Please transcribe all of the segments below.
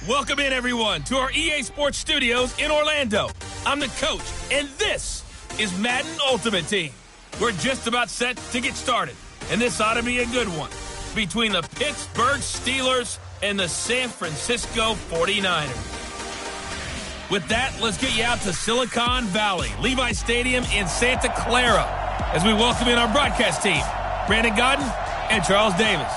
Welcome in, everyone, to our EA Sports Studios in Orlando. I'm the coach, and this is Madden Ultimate Team. We're just about set to get started, and this ought to be a good one between the Pittsburgh Steelers and the San Francisco 49ers. With that, let's get you out to Silicon Valley, Levi Stadium in Santa Clara, as we welcome in our broadcast team, Brandon Godden and Charles Davis.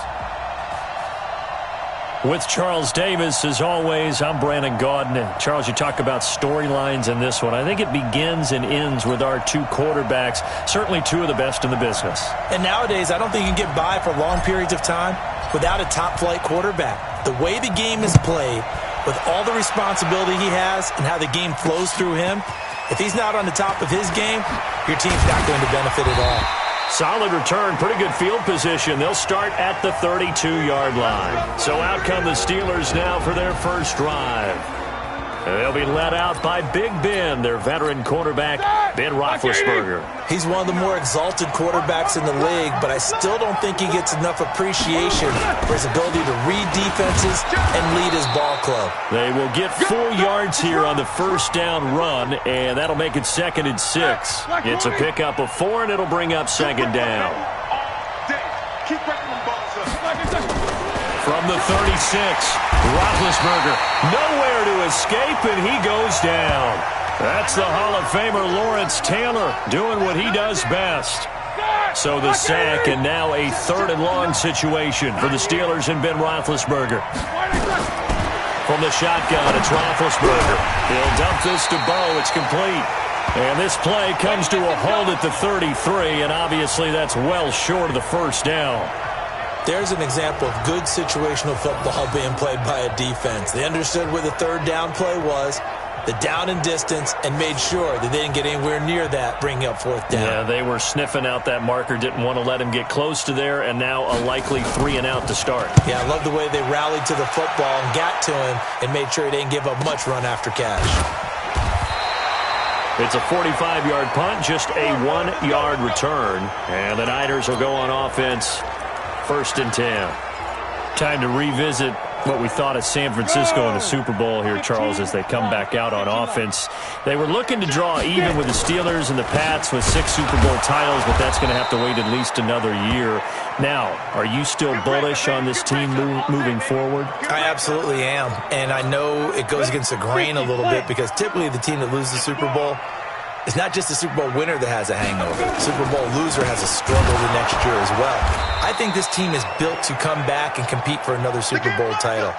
With Charles Davis, as always, I'm Brandon Gaudin. And Charles, you talk about storylines in this one. I think it begins and ends with our two quarterbacks, certainly two of the best in the business. And nowadays, I don't think you can get by for long periods of time without a top-flight quarterback. The way the game is played, with all the responsibility he has and how the game flows through him, if he's not on the top of his game, your team's not going to benefit at all. Solid return, pretty good field position. They'll start at the 32-yard line. So out come the Steelers now for their first drive. They'll be led out by Big Ben, their veteran quarterback, Ben Roethlisberger. He's one of the more exalted quarterbacks in the league, but I still don't think he gets enough appreciation for his ability to read defenses and lead his ball club. They will get 4 yards here on the first down run, and that'll make it 2nd and 6. It's a pickup of 4, and it'll bring up 2nd down. From the 36, Roethlisberger, nowhere to escape, and he goes down. That's the Hall of Famer Lawrence Taylor doing what he does best. So the sack, and now a 3rd and long situation for the Steelers and Ben Roethlisberger. From the shotgun, it's Roethlisberger. He'll dump this to Bo. It's complete. And this play comes to a halt at the 33, and obviously that's well short of the first down. There's an example of good situational football being played by a defense. They understood where the 3rd down play was, the down and distance, and made sure that they didn't get anywhere near that, bringing up 4th down. Yeah, they were sniffing out that marker, didn't want to let him get close to there, and now a likely 3 and out to start. Yeah, I love the way they rallied to the football and got to him and made sure he didn't give up much run after catch. It's a 45-yard punt, just a 1-yard return, and the Niners will go on offense. 1st and 10. Time to revisit what we thought of San Francisco in the Super Bowl here, Charles, as they come back out on offense. They were looking to draw even with the Steelers and the Pats with 6 Super Bowl titles, but that's going to have to wait at least another year. Now, are you still bullish on this team moving forward? I absolutely am, and I know it goes against the grain a little bit because typically the team that loses the Super Bowl, it's not just the Super Bowl winner that has a hangover. The Super Bowl loser has a struggle the next year as well. I think this team is built to come back and compete for another Super Bowl title.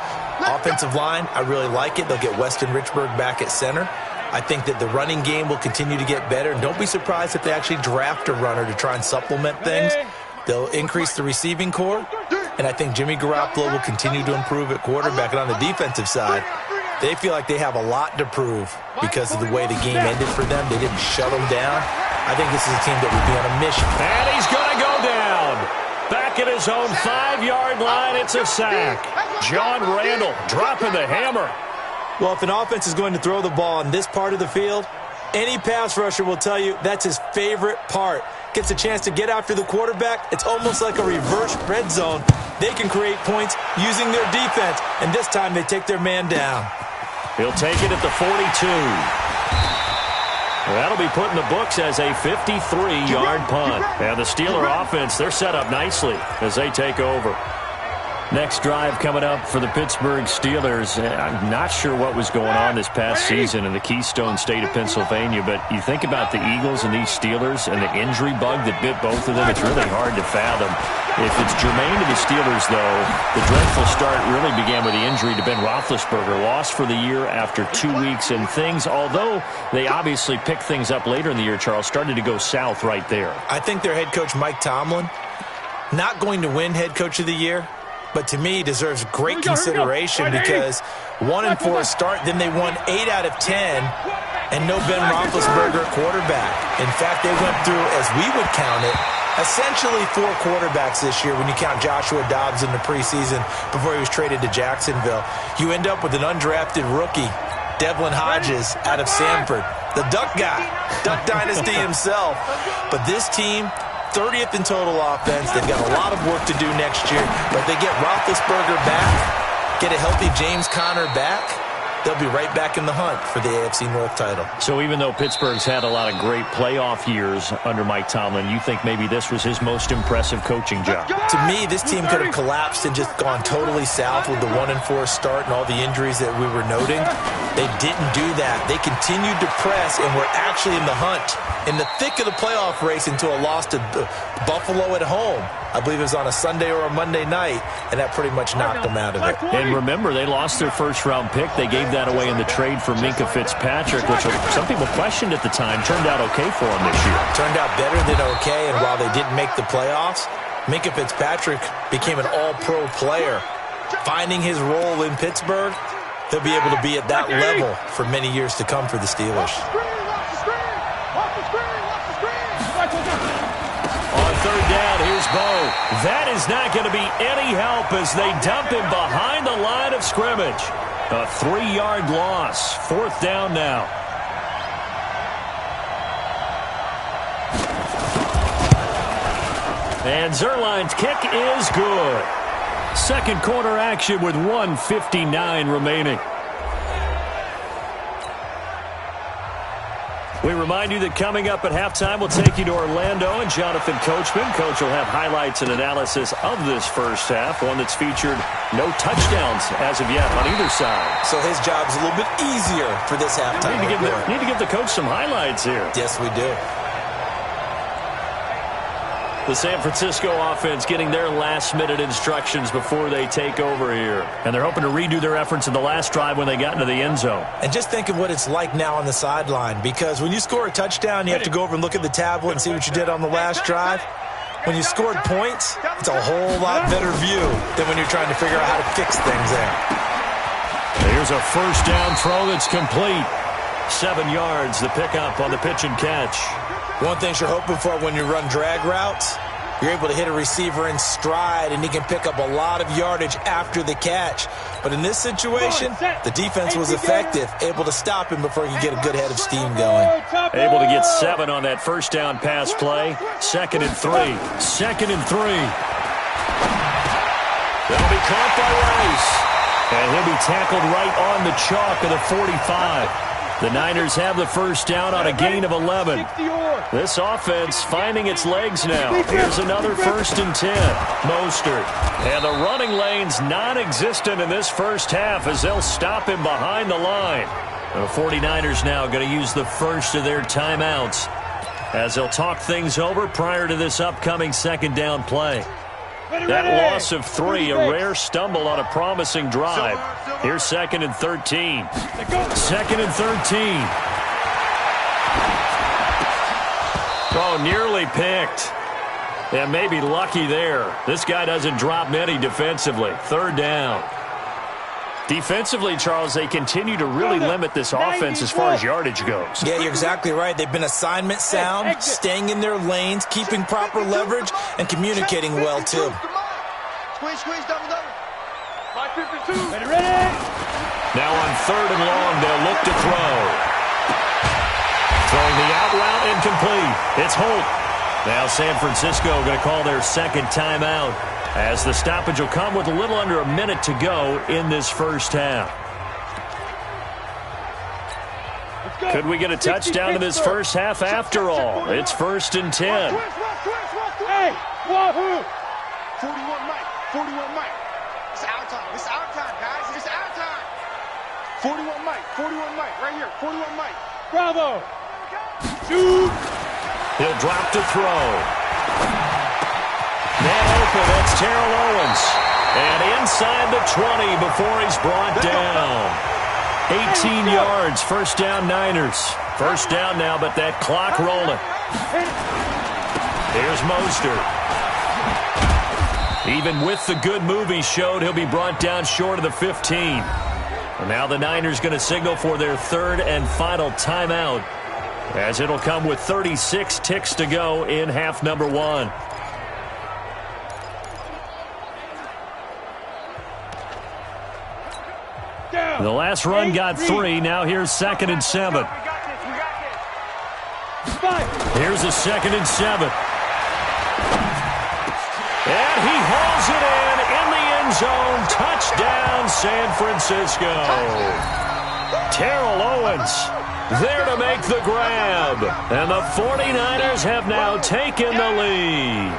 Offensive line, I really like it. They'll get Weston Richburg back at center. I think that the running game will continue to get better. And don't be surprised if they actually draft a runner to try and supplement things. They'll increase the receiving core. And I think Jimmy Garoppolo will continue to improve at quarterback. And on the defensive side, they feel like they have a lot to prove because of the way the game ended for them. They didn't shut them down. I think this is a team that would be on a mission. And he's going to go down. Back at his own 5-yard line, it's a sack. John Randall dropping the hammer. Well, if an offense is going to throw the ball on this part of the field, any pass rusher will tell you that's his favorite part. Gets a chance to get after the quarterback. It's almost like a reverse red zone. They can create points using their defense, and this time they take their man down. He'll take it at the 42. That'll be put in the books as a 53-yard punt. And the Steeler offense, they're set up nicely as they take over. Next drive coming up for the Pittsburgh Steelers. I'm not sure what was going on this past season in the Keystone State of Pennsylvania, but you think about the Eagles and these Steelers and the injury bug that bit both of them, it's really hard to fathom. If it's germane to the Steelers, though, the dreadful start really began with the injury to Ben Roethlisberger, lost for the year after 2 weeks, and things, although they obviously picked things up later in the year, Charles, started to go south right there. I think their head coach, Mike Tomlin, not going to win head coach of the year, but to me deserves great consideration because 1-4 start, then they won 8 out of 10, and no Ben Roethlisberger quarterback. In fact, they went through, as we would count it, essentially 4 quarterbacks this year when you count Joshua Dobbs in the preseason before he was traded to Jacksonville. You end up with an undrafted rookie, Devlin Hodges, out of Sanford, the Duck guy, Duck Dynasty himself. But this team, 30th in total offense. They've got a lot of work to do next year, but they get Roethlisberger back. get a healthy James Conner back, they'll be right back in the hunt for the AFC North title. So even though Pittsburgh's had a lot of great playoff years under Mike Tomlin, you think maybe this was his most impressive coaching job? To me, this team could have collapsed and just gone totally south with the 1-4 start and all the injuries that we were noting. They didn't do that. They continued to press and were actually in the hunt, in the thick of the playoff race until a loss to Buffalo at home. I believe it was on a Sunday or a Monday night, and that pretty much knocked them out of it. And remember, they lost their first-round pick. They gave that away in the trade for Minkah Fitzpatrick, which some people questioned at the time. Turned out okay for them this year. Turned out better than okay, and while they didn't make the playoffs, Minkah Fitzpatrick became an all-pro player. Finding his role in Pittsburgh, he'll be able to be at that level for many years to come for the Steelers. On third down, here's Bo. That is not going to be any help as they dump him behind the line of scrimmage. A 3-yard loss. Fourth down now. And Zerline's kick is good. Second quarter action with 1:59 remaining. We remind you that coming up at halftime, we'll take you to Orlando and Jonathan Coachman. Coach will have highlights and analysis of this first half, one that's featured no touchdowns as of yet on either side. So his job's a little bit easier for this halftime. Need to give the coach some highlights here. Yes, we do. The San Francisco offense getting their last-minute instructions before they take over here. And they're hoping to redo their efforts in the last drive when they got into the end zone. And just think of what it's like now on the sideline, because when you score a touchdown, you have to go over and look at the tablet and see what you did on the last drive. When you scored points, it's a whole lot better view than when you're trying to figure out how to fix things there. Here's a first down throw that's complete. 7 yards, the pickup on the pitch and catch. One thing you're hoping for when you run drag routes, you're able to hit a receiver in stride, and he can pick up a lot of yardage after the catch. But in this situation, the defense was effective, able to stop him before he could get a good head of steam going. Able to get 7 on that first down pass play. 2nd and 3. 2nd and 3. That'll be caught by Rice. And he'll be tackled right on the chalk of the 45. The Niners have the first down on a gain of 11. This offense finding its legs now. Here's another 1st and 10. Mostert. And the running lane's non-existent in this first half as they'll stop him behind the line. The 49ers now going to use the first of their timeouts as they'll talk things over prior to this upcoming second down play. That loss of 3, a rare stumble on a promising drive. Here's 2nd and 13. 2nd and 13. Oh, nearly picked. Yeah, maybe lucky there. This guy doesn't drop many defensively. 3rd down. Defensively, Charles, they continue to really limit this offense as far as yardage goes. Yeah, you're exactly right. They've been assignment sound, staying in their lanes, keeping proper leverage, and communicating well, too. Squeeze, double. Ready. Now on 3rd and long, they'll look to throw. Throwing the out route incomplete. It's Holt. Now San Francisco going to call their second timeout, as the stoppage will come with a little under a minute to go in this first half. Could we get a touchdown in this first half after all? It's 1st and 10. Hey, 41 Mike. It's our time, guys. It's our time. 41 Mike, right here. 41 Mike. Bravo. Shoot. He'll drop to throw. Man open, that's Terrell Owens. And inside the 20 before he's brought down. 18 yards, first down Niners. First down now, but that clock rolling. Here's Mostert. Even with the good move he showed, he'll be brought down short of the 15. And now the Niners going to signal for their 3rd and final timeout, as it'll come with 36 ticks to go in half number 1. The last run got 3. Now here's 2nd and 7. Here's a 2nd and 7. And he hauls it in the end end zone. Touchdown, San Francisco. Terrell Owens there to make the grab. And the 49ers have now taken the lead.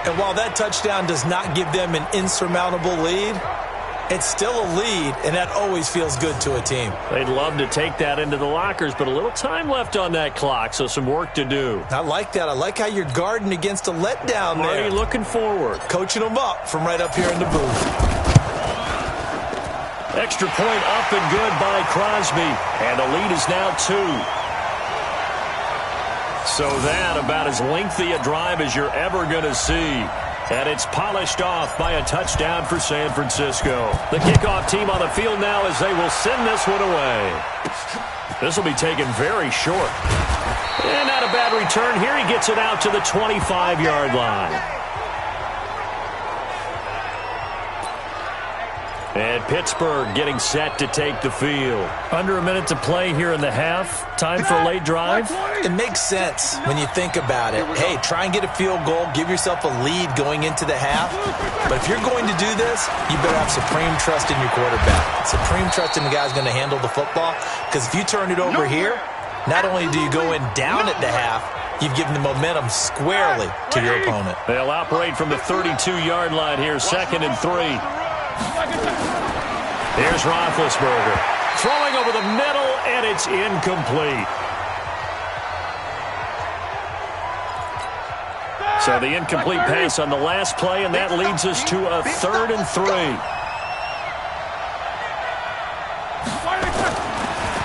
And while that touchdown does not give them an insurmountable lead, it's still a lead, and that always feels good to a team. They'd love to take that into the lockers, but a little time left on that clock, so some work to do. I like that. I like how you're guarding against a letdown there. Already looking forward. Coaching them up from right up here in the booth. Extra point up and good by Crosby, and the lead is now 2. So that about as lengthy a drive as you're ever going to see. And it's polished off by a touchdown for San Francisco. The kickoff team on the field now as they will send this one away. This will be taken very short. And not a bad return here. He gets it out to the 25-yard line. And Pittsburgh getting set to take the field. Under a minute to play here in the half. Time for a late drive. It makes sense when you think about it. Hey, try and get a field goal. Give yourself a lead going into the half. But if you're going to do this, you better have supreme trust in your quarterback. Supreme trust in the guy who's going to handle the football. Because if you turn it over here, not only do you go in down at the half, you've given the momentum squarely to your opponent. They'll operate from the 32-yard line here, 2nd and 3. Here's Roethlisberger. Throwing over the middle, and it's incomplete. So the incomplete pass on the last play, and that leads us to a 3rd and 3.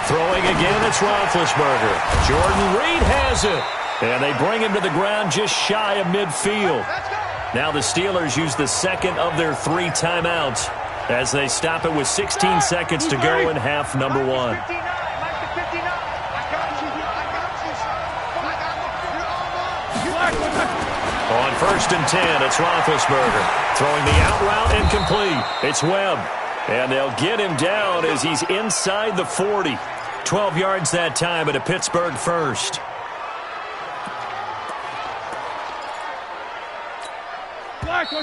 Throwing again, it's Roethlisberger. Jordan Reed has it. And they bring him to the ground just shy of midfield. Now the Steelers use the second of their 3 timeouts as they stop it with 16 seconds to go in half number 1. On 1st and 10, it's Roethlisberger. Throwing the out route incomplete. It's Webb. And they'll get him down as he's inside the 40. 12 yards that time at a Pittsburgh first.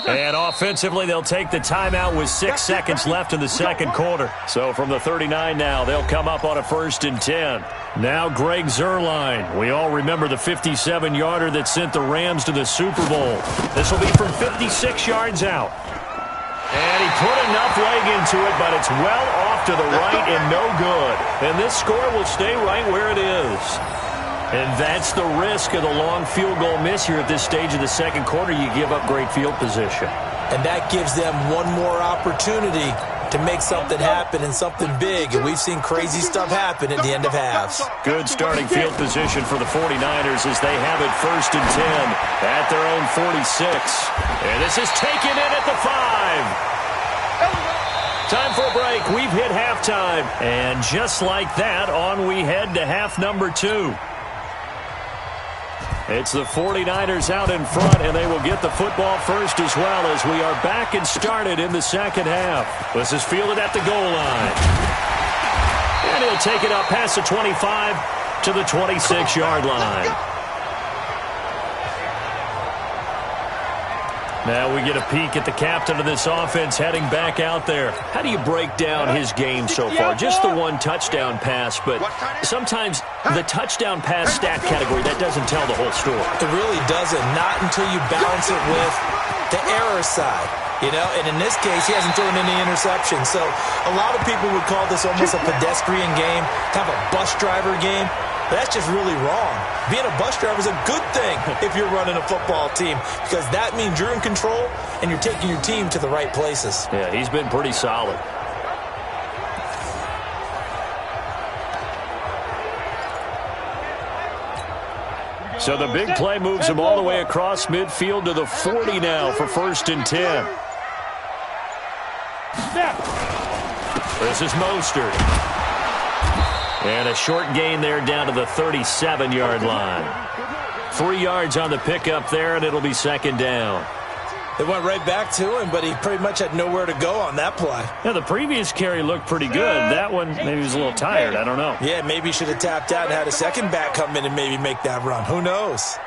And offensively, they'll take the timeout with 6 seconds left in the second quarter. So from the 39 now, they'll come up on a 1st and 10. Now Greg Zuerlein. We all remember the 57-yarder that sent the Rams to the Super Bowl. This will be from 56 yards out. And he put enough leg into it, but it's well off to the right and no good. And this score will stay right where it is. And that's the risk of the long field goal miss here at this stage of the second quarter. You give up great field position. And that gives them one more opportunity to make something happen and something big. And we've seen crazy stuff happen at the end of halves. Good starting field position for the 49ers as they have it 1st and 10 at their own 46. And this is taken in at the 5. Time for a break. We've hit halftime. And just like that, on we head to half number 2. It's the 49ers out in front, and they will get the football first as well as we are back and started in the second half. This is fielded at the goal line. And he'll take it up past the 25 to the 26-yard line. Now we get a peek at the captain of this offense heading back out there. How do you break down his game so far? Just the 1 touchdown pass, but sometimes the touchdown pass stat category, that doesn't tell the whole story. It really doesn't. Not until you balance it with the error side. You know, and in this case, he hasn't thrown any interceptions. So a lot of people would call this almost a pedestrian game, kind of a bus driver game. But that's just really wrong. Being a bus driver is a good thing if you're running a football team because that means you're in control and you're taking your team to the right places. Yeah, he's been pretty solid. So the big play moves him all the way across midfield to the 40 now for 1st and 10. This is Mostert. And a short gain there down to the 37-yard line. 3 yards on the pickup there, and it'll be 2nd down. They went right back to him, but he pretty much had nowhere to go on that play. Yeah, the previous carry looked pretty good. That one, maybe he was a little tired. I don't know. Yeah, maybe he should have tapped out and had a second back come in and maybe make that run. Who knows?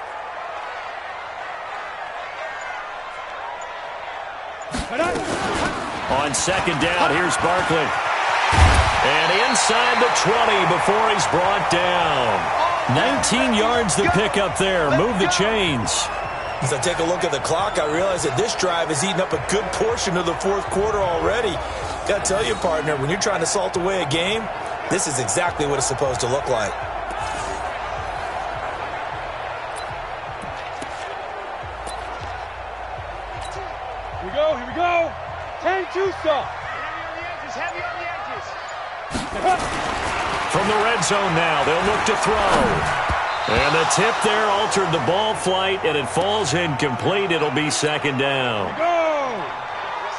On second down, here's Barkley. And inside the 20 before he's brought down. 19 yards to pick up there. Move the chains. As I take a look at the clock, I realize that this drive has eaten up a good portion of the fourth quarter already. Got to tell you, partner, when you're trying to salt away a game, this is exactly what it's supposed to look like. Here we go. 10-2 stop. Heavy on the edges. From the red zone now, they'll look to throw. And the tip there altered the ball flight, and it falls incomplete. It'll be second down.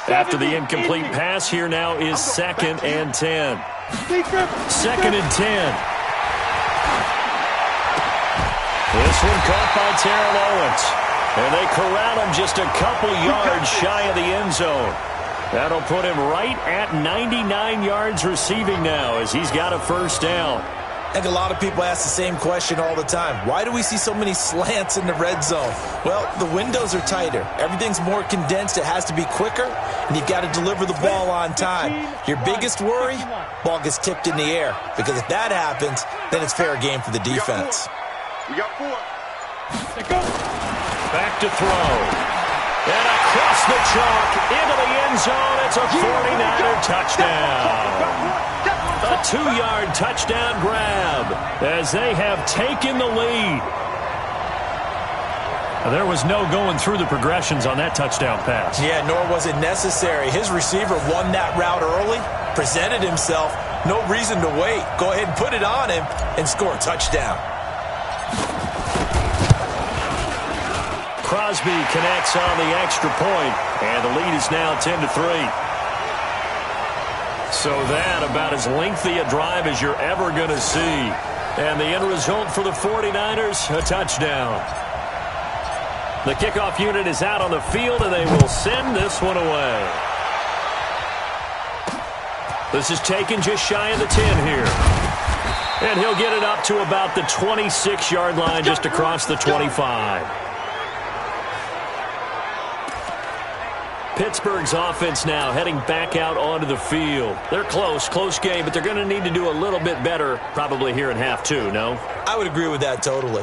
After the incomplete pass, here now is 2nd and 10. 2nd and 10. This one caught by Terrell Owens. And they corral him just a couple yards shy of the end zone. That'll put him right at 99 yards receiving now as he's got a first down. I think a lot of people ask the same question all the time. Why do we see so many slants in the red zone? Well, the windows are tighter. Everything's more condensed. It has to be quicker, and you've got to deliver the ball on time. Your biggest worry, ball gets tipped in the air. Because if that happens, then it's fair game for the defense. We got 4. Back to throw. And across the chalk into the end zone. It's a 49er touchdown. A 2-yard touchdown grab as they have taken the lead. There was no going through the progressions on that touchdown pass. Yeah, nor was it necessary. His receiver won that route early, presented himself. No reason to wait. Go ahead and put it on him and score a touchdown. Crosby connects on the extra point, and the lead is now 10-3. So that about as lengthy a drive as you're ever going to see. And the end result for the 49ers, a touchdown. The kickoff unit is out on the field, and they will send this one away. This is taken just shy of the 10 here. And he'll get it up to about the 26-yard line, just across the 25. Pittsburgh's offense now heading back out onto the field. They're close game, but they're going to need to do a little bit better probably here in half 2, no? I would agree with that totally.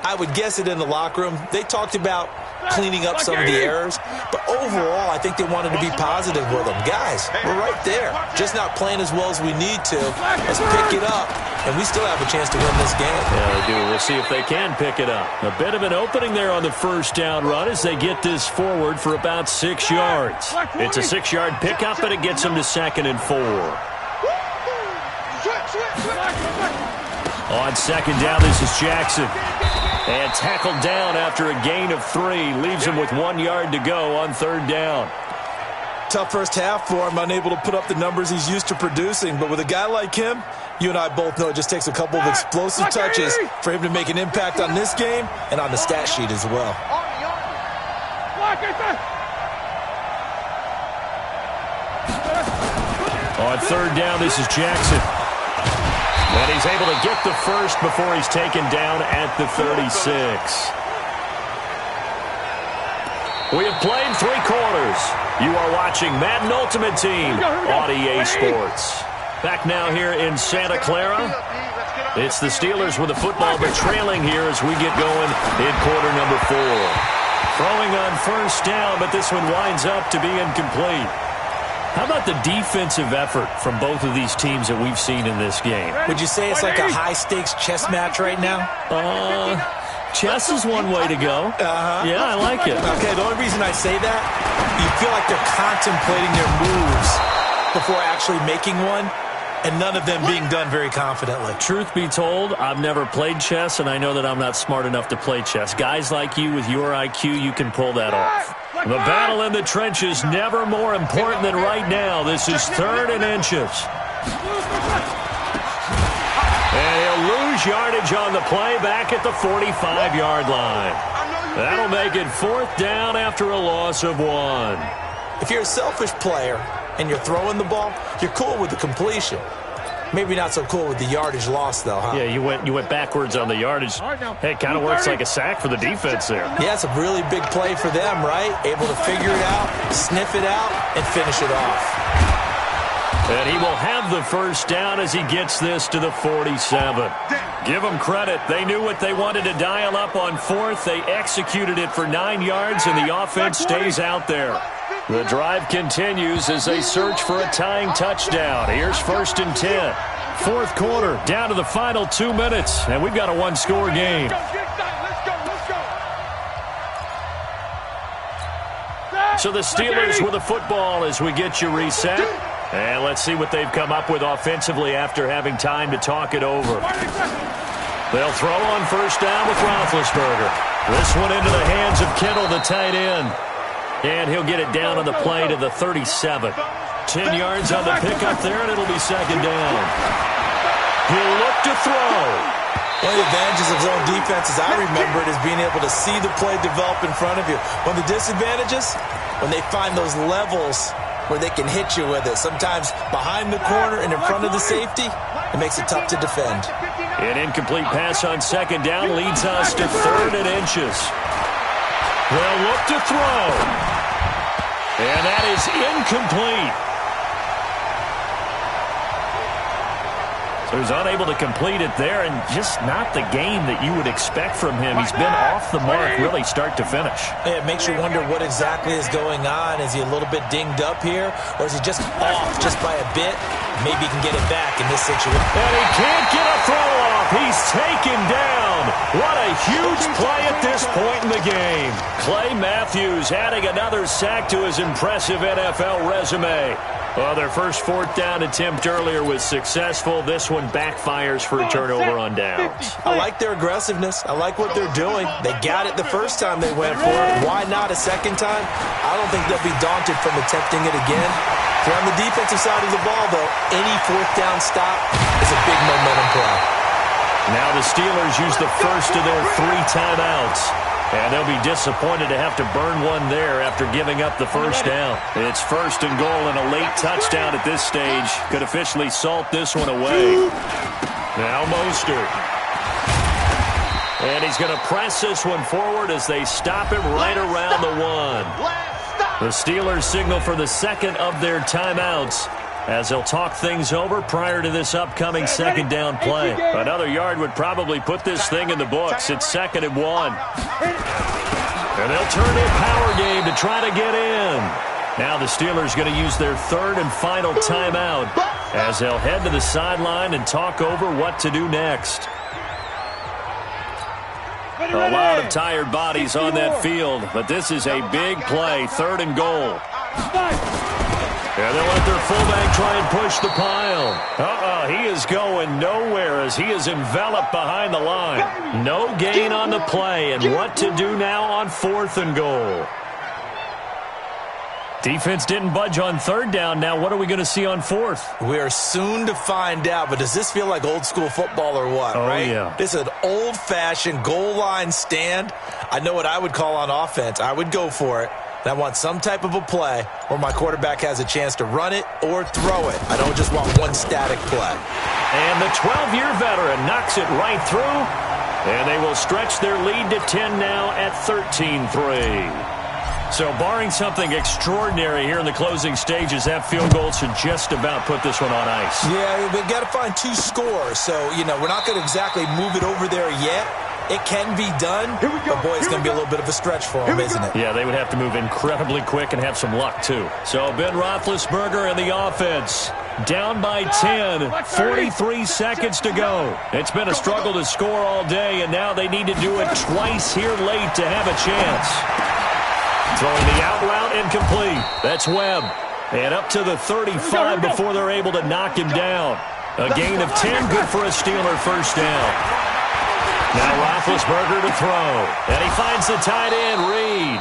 I would guess it in the locker room. They talked about cleaning up some of the errors, but overall, I think they wanted to be positive with them. Guys, we're right there. Just not playing as well as we need to. Let's pick it up, and we still have a chance to win this game. Yeah, they do. We'll see if they can pick it up. A bit of an opening there on the first down run as they get this forward for about 6 yards. It's a 6-yard pickup, and it gets them to 2nd and 4. On second down, this is Jackson. And tackled down after a gain of 3. Leaves him with 1 yard to go on third down. Tough first half for him, unable to put up the numbers he's used to producing. But with a guy like him, you and I both know it just takes a couple of explosive touches for him to make an impact on this game and on the stat sheet as well. On third down, this is Jackson. And he's able to get the first before he's taken down at the 36. We have played 3 quarters. You are watching Madden Ultimate Team on EA Sports. Back now here in Santa Clara. It's the Steelers with the football, but trailing here as we get going in quarter number 4. Throwing on first down, but this one winds up to be incomplete. How about the defensive effort from both of these teams that we've seen in this game? Would you say it's like a high-stakes chess match right now? Chess is one way to go. Yeah, I like it. Okay, the only reason I say that, you feel like they're contemplating their moves before actually making one, and none of them being done very confidently. Truth be told, I've never played chess, and I know that I'm not smart enough to play chess. Guys like you with your IQ, you can pull that off. The battle in the trenches never more important than right now. This is 3rd and inches. And he'll lose yardage on the play back at the 45-yard line. That'll make it 4th down after a loss of 1. If you're a selfish player and you're throwing the ball, you're cool with the completion. Maybe not so cool with the yardage loss, though, huh? Yeah, you went backwards on the yardage. Hey, it kind of works like a sack for the defense there. Yeah, it's a really big play for them, right? Able to figure it out, sniff it out, and finish it off. And he will have the first down as he gets this to the 47. Give them credit. They knew what they wanted to dial up on fourth. They executed it for 9 yards, and the offense stays out there. The drive continues as they search for a tying touchdown. Here's 1st and 10. Fourth quarter, down to the final 2 minutes, and we've got a one-score game. So the Steelers with the football as we get you reset. And let's see what they've come up with offensively after having time to talk it over. They'll throw on first down with Roethlisberger. This one into the hands of Kittle, the tight end. And he'll get it down on the play to the 37. 10 yards on the pickup there, and it'll be second down. He'll look to throw. One of the advantages of zone defense, as I remember it, is being able to see the play develop in front of you. One of the disadvantages, when they find those levels where they can hit you with it. Sometimes behind the corner and in front of the safety, it makes it tough to defend. An incomplete pass on second down leads us to 3rd and inches. They'll look to throw. And that is incomplete. So he's unable to complete it there, and just not the game that you would expect from him. He's been off the mark really start to finish. Yeah, it makes you wonder what exactly is going on. Is he a little bit dinged up here, or is he just off just by a bit? Maybe he can get it back in this situation. And he can't get a throw off. He's taken down. What a huge play at this point in the game. Clay Matthews adding another sack to his impressive NFL resume. Well, their first 4th down attempt earlier was successful. This one backfires for a turnover on downs. I like their aggressiveness. I like what they're doing. They got it the first time they went for it. Why not a second time? I don't think they'll be daunted from attempting it again. If you're on the defensive side of the ball, though, any 4th down stop is a big momentum play. Now the Steelers use the first of their 3 timeouts. And they'll be disappointed to have to burn one there after giving up the first down. It's 1st and goal and a late touchdown at this stage. Could officially salt this one away. Now Mostert. And he's going to press this one forward as they stop him right around the 1. The Steelers signal for the second of their timeouts as they'll talk things over prior to this upcoming second down play. Another yard would probably put this thing in the books. It's 2nd and 1. And they'll turn a power game to try to get in. Now the Steelers going to use their 3rd and final timeout as they'll head to the sideline and talk over what to do next. A lot of tired bodies on that field, but this is a big play, 3rd and goal. And they'll let their fullback try and push the pile. He is going nowhere as he is enveloped behind the line. No gain on the play, and what to do now on 4th and goal. Defense didn't budge on 3rd down. Now what are we going to see on 4th? We are soon to find out, but does this feel like old school football or what, right? Yeah. This is an old-fashioned goal line stand. I know what I would call on offense. I would go for it. I want some type of a play where my quarterback has a chance to run it or throw it. I don't just want one static play. And the 12-year veteran knocks it right through. And they will stretch their lead to 10 now at 13-3. So barring something extraordinary here in the closing stages, that field goal should just about put this one on ice. Yeah, we've got to find 2 scores. So, we're not going to exactly move it over there yet. It can be done, but boy, it's going to be a little bit of a stretch for them, isn't it? Yeah, they would have to move incredibly quick and have some luck, too. So Ben Roethlisberger and the offense down by 10, 43 seconds to go. It's been a struggle to score all day, and now they need to do it twice here late to have a chance. Throwing the out route incomplete. That's Webb. And up to the 35 before they're able to knock him down. A gain of 10, good for a Steeler first down. Now Roethlisberger to throw. And he finds the tight end, Reed.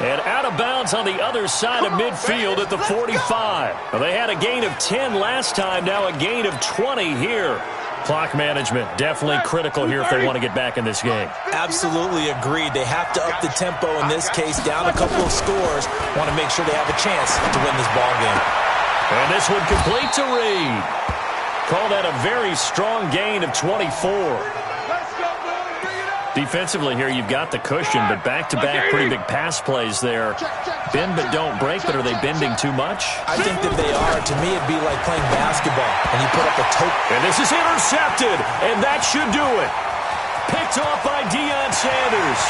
And out of bounds on the other side of midfield at the 45. Well, they had a gain of 10 last time, now a gain of 20 here. Clock management definitely critical here if they want to get back in this game. Absolutely agreed. They have to up the tempo in this case, down a couple of scores. Want to make sure they have a chance to win this ball game. And this one complete to Reed. Call that a very strong gain of 24. Let's go, boys. Bring it up. Defensively here, you've got the cushion, but back-to-back pretty big pass plays there. Bend but don't break, but are they bending too much? I think that they are. To me, it'd be like playing basketball, and you put up a toe. And this is intercepted, and that should do it. Picked off by Deion Sanders.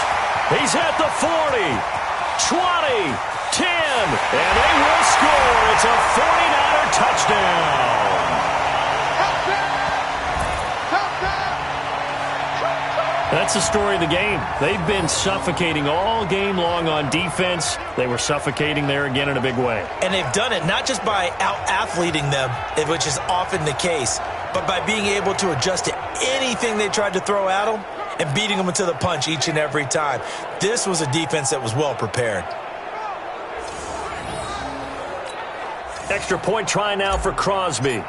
He's at the 40, 20, 10, and they will score. It's a 49er touchdown. That's the story of the game. They've been suffocating all game long on defense. They were suffocating there again in a big way. And they've done it not just by out-athleting them, which is often the case, but by being able to adjust to anything they tried to throw at them and beating them into the punch each and every time. This was a defense that was well prepared. Extra point try now for Crosby.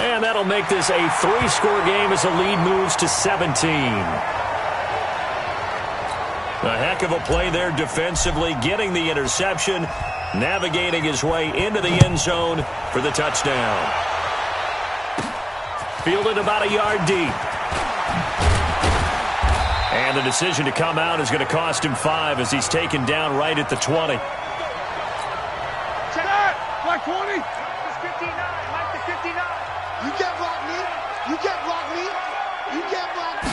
And that'll make this a 3-score game as the lead moves to 17. A heck of a play there defensively, getting the interception, navigating his way into the end zone for the touchdown. Fielded about a yard deep. And the decision to come out is going to cost him 5 as he's taken down right at the 20. Check out. Like 20. It's 59. Like the 59. You can't block me. You can't block me. You can't block me.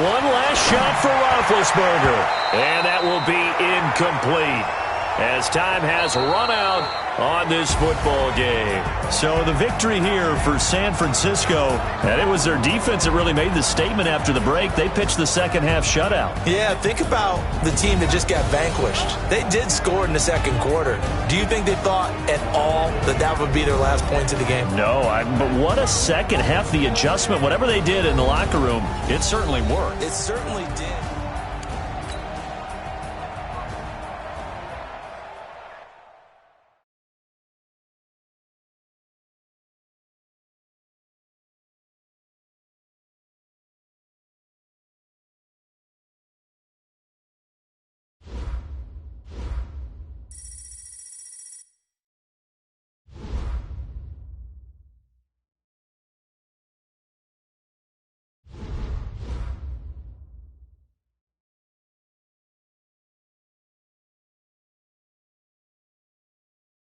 One last shot for Roethlisberger. And that will be incomplete as time has run out on this football game. So the victory here for San Francisco, and it was their defense that really made the statement after the break. They pitched the second half shutout. Yeah, think about the team that just got vanquished. They did score in the second quarter. Do you think they thought at all that that would be their last points of the game? No, but what a second half. The adjustment, whatever they did in the locker room, it certainly worked. It certainly did.